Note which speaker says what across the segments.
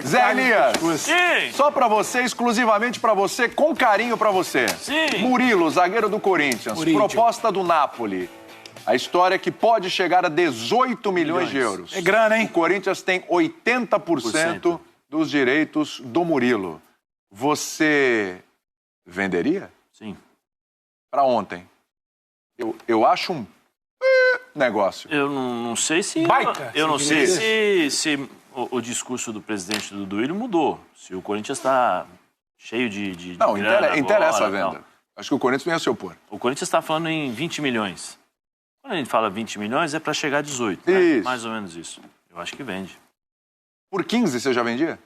Speaker 1: Zé Elias,
Speaker 2: Sim.
Speaker 1: só pra você, exclusivamente pra você, com carinho pra você.
Speaker 2: Sim.
Speaker 1: Murilo, zagueiro do Corinthians, proposta do Napoli. A história é que pode chegar a 18 milhões de euros.
Speaker 3: É grana, hein?
Speaker 1: O Corinthians tem 80% dos direitos do Murilo. Você venderia?
Speaker 2: Sim.
Speaker 1: Pra ontem. Eu acho um negócio.
Speaker 2: Eu não sei se...
Speaker 3: Baita,
Speaker 2: eu não sei
Speaker 3: dizer.
Speaker 2: se o discurso do presidente do Duílio mudou. Se o Corinthians está cheio de
Speaker 1: Não,
Speaker 2: grana
Speaker 1: interessa
Speaker 2: agora,
Speaker 1: a venda. Acho que o Corinthians vem a se opor.
Speaker 2: O Corinthians está falando em 20 milhões. Quando a gente fala 20 milhões, é para chegar a 18.
Speaker 1: Isso.
Speaker 2: Né? Mais ou menos isso. Eu acho que vende.
Speaker 1: Por 15 você já vendia?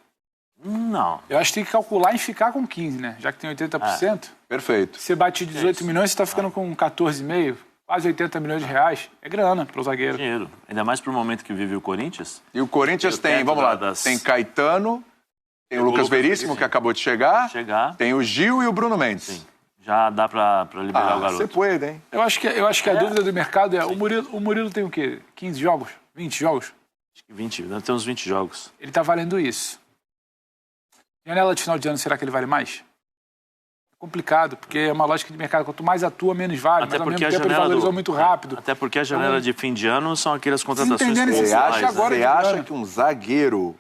Speaker 2: Não.
Speaker 3: Eu acho que tem que calcular em ficar com 15, né? Já que tem 80%.
Speaker 1: Perfeito.
Speaker 3: Você bate 18 milhões, você está ficando com 14,5, quase 80 milhões de reais. É grana para o zagueiro.
Speaker 2: Dinheiro. Ainda mais para o momento que vive o Corinthians.
Speaker 1: E o Corinthians
Speaker 2: Eu
Speaker 1: tem,
Speaker 2: tento
Speaker 1: vamos lá,
Speaker 2: das-
Speaker 1: tem Caetano, tem o Lucas Veríssimo, que acabou de chegar, tem o Gil e o Bruno Mendes.
Speaker 2: Sim. Já dá para liberar o garoto.
Speaker 1: Você pode, hein?
Speaker 3: Eu acho que a dúvida do mercado é, o Murilo tem o quê? 15 jogos? 20 jogos?
Speaker 2: Acho que 20, deve ter uns 20 jogos.
Speaker 3: Ele está valendo isso. Janela de final de ano, será que ele vale mais? É complicado, porque é uma lógica de mercado. Quanto mais atua, menos vale.
Speaker 2: Até
Speaker 3: mas ao
Speaker 2: porque
Speaker 3: mesmo
Speaker 2: a
Speaker 3: tempo ele
Speaker 2: janela
Speaker 3: valorizou muito rápido.
Speaker 2: Até porque a janela de fim de ano são aquelas contratações
Speaker 3: Entendendo
Speaker 1: Você
Speaker 3: Você
Speaker 2: pontuais,
Speaker 3: acha
Speaker 2: né?
Speaker 3: agora
Speaker 1: você
Speaker 3: de
Speaker 1: acha
Speaker 3: grana.
Speaker 1: que um zagueiro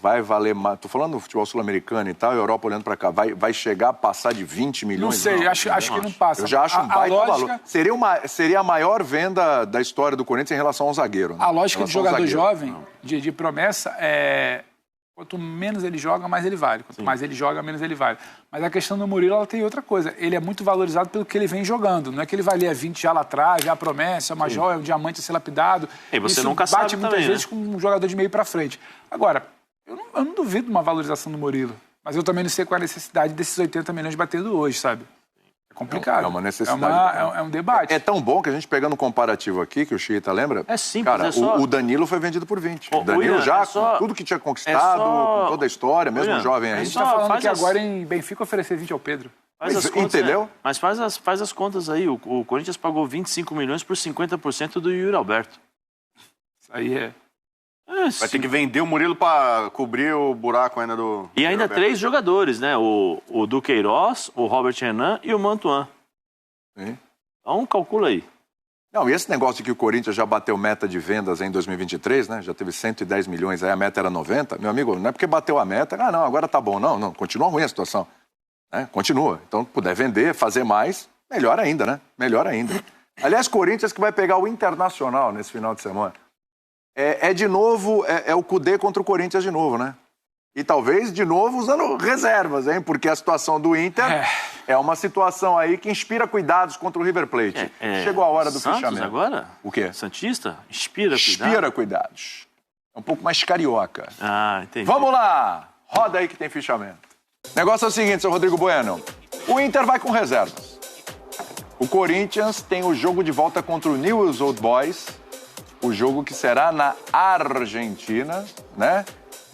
Speaker 1: vai valer mais? Tô falando do futebol sul-americano e tal, Europa olhando pra cá, vai chegar a passar de 20 milhões?
Speaker 3: Não sei, acho que não passa.
Speaker 1: Eu já acho um
Speaker 3: A
Speaker 1: baita
Speaker 3: lógica-
Speaker 1: valor. Seria a maior venda da história do Corinthians em relação ao zagueiro. Né?
Speaker 3: A lógica
Speaker 1: Em
Speaker 3: de
Speaker 1: relação ao
Speaker 3: jogador
Speaker 1: zagueiro.
Speaker 3: jovem, de promessa, é... Quanto menos ele joga, mais ele vale. Quanto mais ele joga, menos ele vale. Mas a questão do Murilo, ela tem outra coisa. Ele é muito valorizado pelo que ele vem jogando. Não é que ele valia 20 já lá atrás, já a promessa, é uma joia, um diamante a ser lapidado.
Speaker 2: E você
Speaker 3: Isso
Speaker 2: nunca
Speaker 3: bate
Speaker 2: sabe
Speaker 3: muitas
Speaker 2: também,
Speaker 3: vezes
Speaker 2: né?
Speaker 3: com um jogador de meio pra frente. Agora, eu não duvido de uma valorização do Murilo. Mas eu também não sei qual é a necessidade desses 80 milhões batendo hoje, sabe? É complicado.
Speaker 1: É uma necessidade.
Speaker 3: É um debate.
Speaker 1: É tão bom que a gente pegando um comparativo aqui, que o Chita lembra?
Speaker 2: É simples,
Speaker 1: Cara,
Speaker 2: é só-
Speaker 1: o Danilo foi vendido por 20.
Speaker 2: Ô,
Speaker 1: O Danilo
Speaker 2: William,
Speaker 1: já,
Speaker 2: é só-
Speaker 1: com tudo que tinha conquistado,
Speaker 2: só-
Speaker 1: com toda a história, mesmo
Speaker 2: William,
Speaker 1: jovem
Speaker 3: A
Speaker 1: aí.
Speaker 3: gente
Speaker 2: Só
Speaker 3: tá falando
Speaker 2: faz
Speaker 3: que
Speaker 2: as-
Speaker 3: agora em Benfica oferecer 20 ao Pedro.
Speaker 2: Faz as contas,
Speaker 1: Entendeu?
Speaker 2: né? Mas faz as contas aí. O Corinthians pagou 25 milhões por 50% do Yuri Alberto.
Speaker 3: Isso aí é...
Speaker 4: Vai ter que vender o Murilo pra cobrir o buraco ainda do...
Speaker 2: E ainda
Speaker 4: Roberto.
Speaker 2: 3 jogadores, né? O Duqueiroz, o Robert Renan e o Mantuan.
Speaker 1: Sim.
Speaker 2: Então, calcula aí.
Speaker 1: Não, e esse negócio de que o Corinthians já bateu meta de vendas em 2023, né? Já teve 110 milhões, aí a meta era 90. Meu amigo, não é porque bateu a meta, não, agora tá bom. Não, continua ruim a situação. Né? Continua. Então, puder vender, fazer mais, melhor ainda, né? Melhor ainda. Aliás, Corinthians que vai pegar o Internacional nesse final de semana. De novo, é o Cudê contra o Corinthians de novo, né? E talvez, de novo, usando reservas, hein? Porque a situação do Inter é uma situação aí que inspira cuidados contra o River Plate. Chegou a hora do
Speaker 2: Santos
Speaker 1: fechamento.
Speaker 2: agora?
Speaker 1: O quê?
Speaker 2: Santista? Inspira cuidado.
Speaker 1: Inspira cuidados. É um pouco mais carioca.
Speaker 2: Ah, entendi.
Speaker 1: Vamos lá! Roda aí que tem fichamento. O negócio é o seguinte, seu Rodrigo Bueno. O Inter vai com reservas. O Corinthians tem o jogo de volta contra o Newell's Old Boys. O jogo que será na Argentina, né?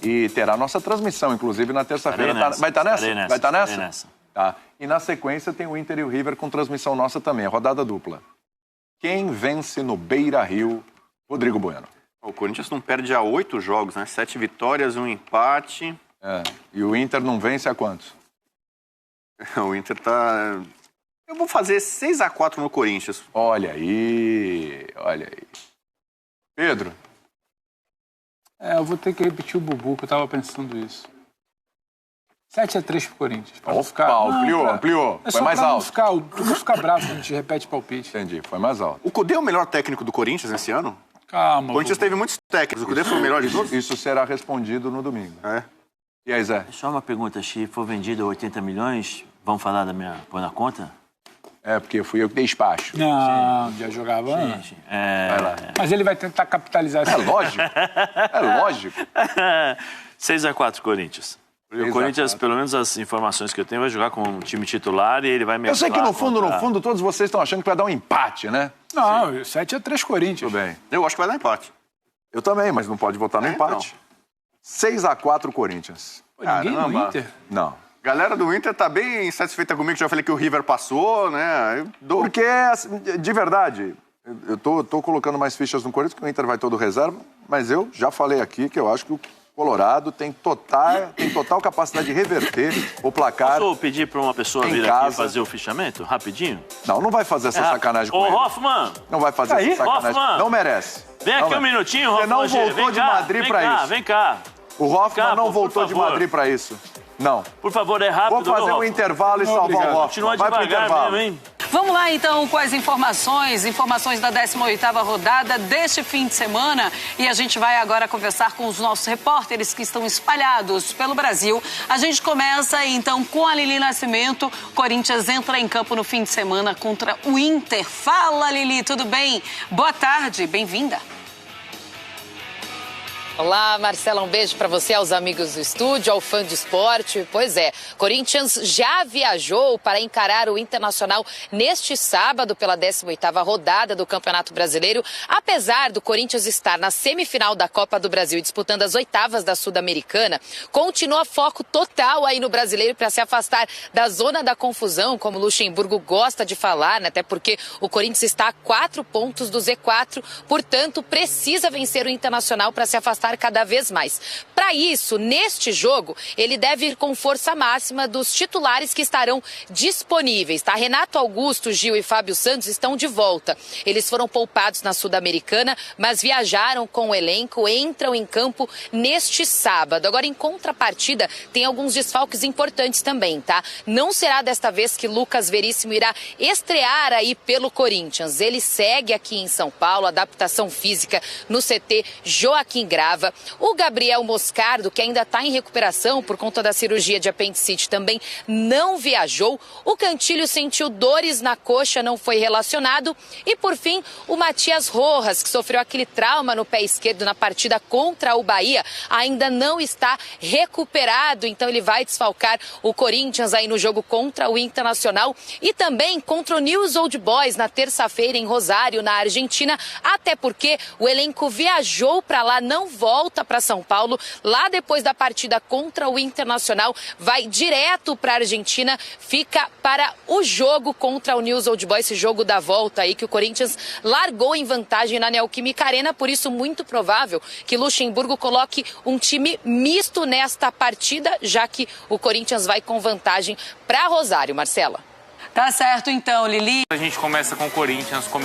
Speaker 1: E terá nossa transmissão, inclusive, na terça-feira. Vai estar nessa? Vai estar nessa?
Speaker 2: Estarei nessa.
Speaker 1: Tá. E na sequência tem o Inter e o River com transmissão nossa também, a rodada dupla. Quem vence no Beira-Rio? Rodrigo Bueno.
Speaker 4: O Corinthians não perde há 8 jogos, né? 7 vitórias, 1 empate.
Speaker 1: E o Inter não vence há quantos?
Speaker 4: O Inter tá... Eu vou fazer 6-4 no Corinthians.
Speaker 1: Olha aí, olha aí. Pedro?
Speaker 3: Eu vou ter que repetir o Bubu, que eu tava pensando isso. 7-3 pro Corinthians. Pra não ficar...
Speaker 1: Ampliou.
Speaker 3: É
Speaker 1: Foi
Speaker 3: só
Speaker 1: mais
Speaker 3: pra não
Speaker 1: alto.
Speaker 3: ficar bravo quando a gente repete palpite.
Speaker 1: Entendi, foi mais alto.
Speaker 4: O Cudê é o melhor técnico do Corinthians esse ano?
Speaker 3: Calma,
Speaker 4: O Corinthians teve muitos técnicos. O Cudê foi o melhor de todos?
Speaker 1: Isso será respondido no domingo.
Speaker 4: É.
Speaker 1: E aí, Zé?
Speaker 2: Só uma pergunta, se for vendido a 80 milhões, vamos falar da minha... pôr na conta?
Speaker 1: Porque fui eu que dei espaço.
Speaker 3: Não, já jogava antes.
Speaker 1: Vai lá.
Speaker 3: Mas ele vai tentar capitalizar
Speaker 1: É
Speaker 3: essa...
Speaker 1: lógico. É lógico.
Speaker 2: 6-4 Corinthians. O Corinthians, pelo menos as informações que eu tenho, vai jogar com um time titular e ele vai mesclar.
Speaker 1: Eu sei que no fundo,
Speaker 2: contra-
Speaker 1: todos vocês estão achando que vai dar um empate, né?
Speaker 3: Não, 7-3 Corinthians.
Speaker 1: Tudo bem.
Speaker 4: Eu acho que vai dar empate.
Speaker 1: Eu também, mas não pode votar no empate. 6-4 Corinthians.
Speaker 3: Pô, ninguém no
Speaker 4: Caramba.
Speaker 3: Inter.
Speaker 1: Não.
Speaker 4: Galera do Inter tá bem insatisfeita comigo, já falei que o River passou, né? Eu dou...
Speaker 1: Porque, assim, de verdade, eu tô colocando mais fichas no Corinthians, que o Inter vai todo reserva, mas eu já falei aqui que eu acho que o Colorado tem total capacidade de reverter o placar.
Speaker 2: Posso pedir para uma pessoa vir aqui fazer o fichamento, rapidinho?
Speaker 1: Não vai fazer essa sacanagem com ele.
Speaker 2: Ô, Hoffman!
Speaker 1: Não vai fazer essa sacanagem.
Speaker 2: Hoffman.
Speaker 1: Não merece.
Speaker 2: Vem aqui um minutinho, Hoffman.
Speaker 1: Você não voltou de Madrid para isso.
Speaker 2: Vem cá.
Speaker 1: O Hoffman não voltou de Madrid para isso. Não.
Speaker 2: Por favor, é rápido.
Speaker 1: Vou fazer um intervalo e salvar o Hoffman.
Speaker 2: Continua
Speaker 1: Vai pro
Speaker 2: devagar
Speaker 1: intervalo.
Speaker 2: mesmo, hein?
Speaker 5: Vamos lá, então, com as informações da 18ª rodada deste fim de semana. E a gente vai agora conversar com os nossos repórteres que estão espalhados pelo Brasil. A gente começa, então, com a Lili Nascimento. Corinthians entra em campo no fim de semana contra o Inter. Fala, Lili, tudo bem? Boa tarde, bem-vinda.
Speaker 6: Olá, Marcela, um beijo para você, aos amigos do estúdio, ao fã de esporte. Pois é, Corinthians já viajou para encarar o Internacional neste sábado pela 18ª rodada do Campeonato Brasileiro. Apesar do Corinthians estar na semifinal da Copa do Brasil disputando as oitavas da Sul-Americana, continua foco total aí no Brasileiro para se afastar da zona da confusão, como o Luxemburgo gosta de falar, né? Até porque o Corinthians está a 4 pontos do Z4, portanto precisa vencer o Internacional para se afastar cada vez mais. Para isso, neste jogo, ele deve ir com força máxima dos titulares que estarão disponíveis, tá? Renato Augusto, Gil e Fábio Santos estão de volta. Eles foram poupados na Sul-Americana, mas viajaram com o elenco, entram em campo neste sábado. Agora, em contrapartida, tem alguns desfalques importantes também, tá? Não será desta vez que Lucas Veríssimo irá estrear aí pelo Corinthians. Ele segue aqui em São Paulo, adaptação física no CT Joaquim Grava. O Gabriel Moscardo, que ainda está em recuperação por conta da cirurgia de apendicite, também não viajou. O Cantilho sentiu dores na coxa, não foi relacionado. E, por fim, o Matias Rojas, que sofreu aquele trauma no pé esquerdo na partida contra o Bahia, ainda não está recuperado. Então, ele vai desfalcar o Corinthians aí no jogo contra o Internacional e também contra o News Old Boys na terça-feira em Rosário, na Argentina. Até porque o elenco viajou para lá, não volta para São Paulo. Lá depois da partida contra o Internacional, vai direto para a Argentina, fica para o jogo contra o News Old Boys, esse jogo da volta aí que o Corinthians largou em vantagem na Neoquímica Arena, por isso muito provável que Luxemburgo coloque um time misto nesta partida, já que o Corinthians vai com vantagem para Rosário, Marcela.
Speaker 5: Tá certo, então, Lili.
Speaker 7: A gente começa com o Corinthians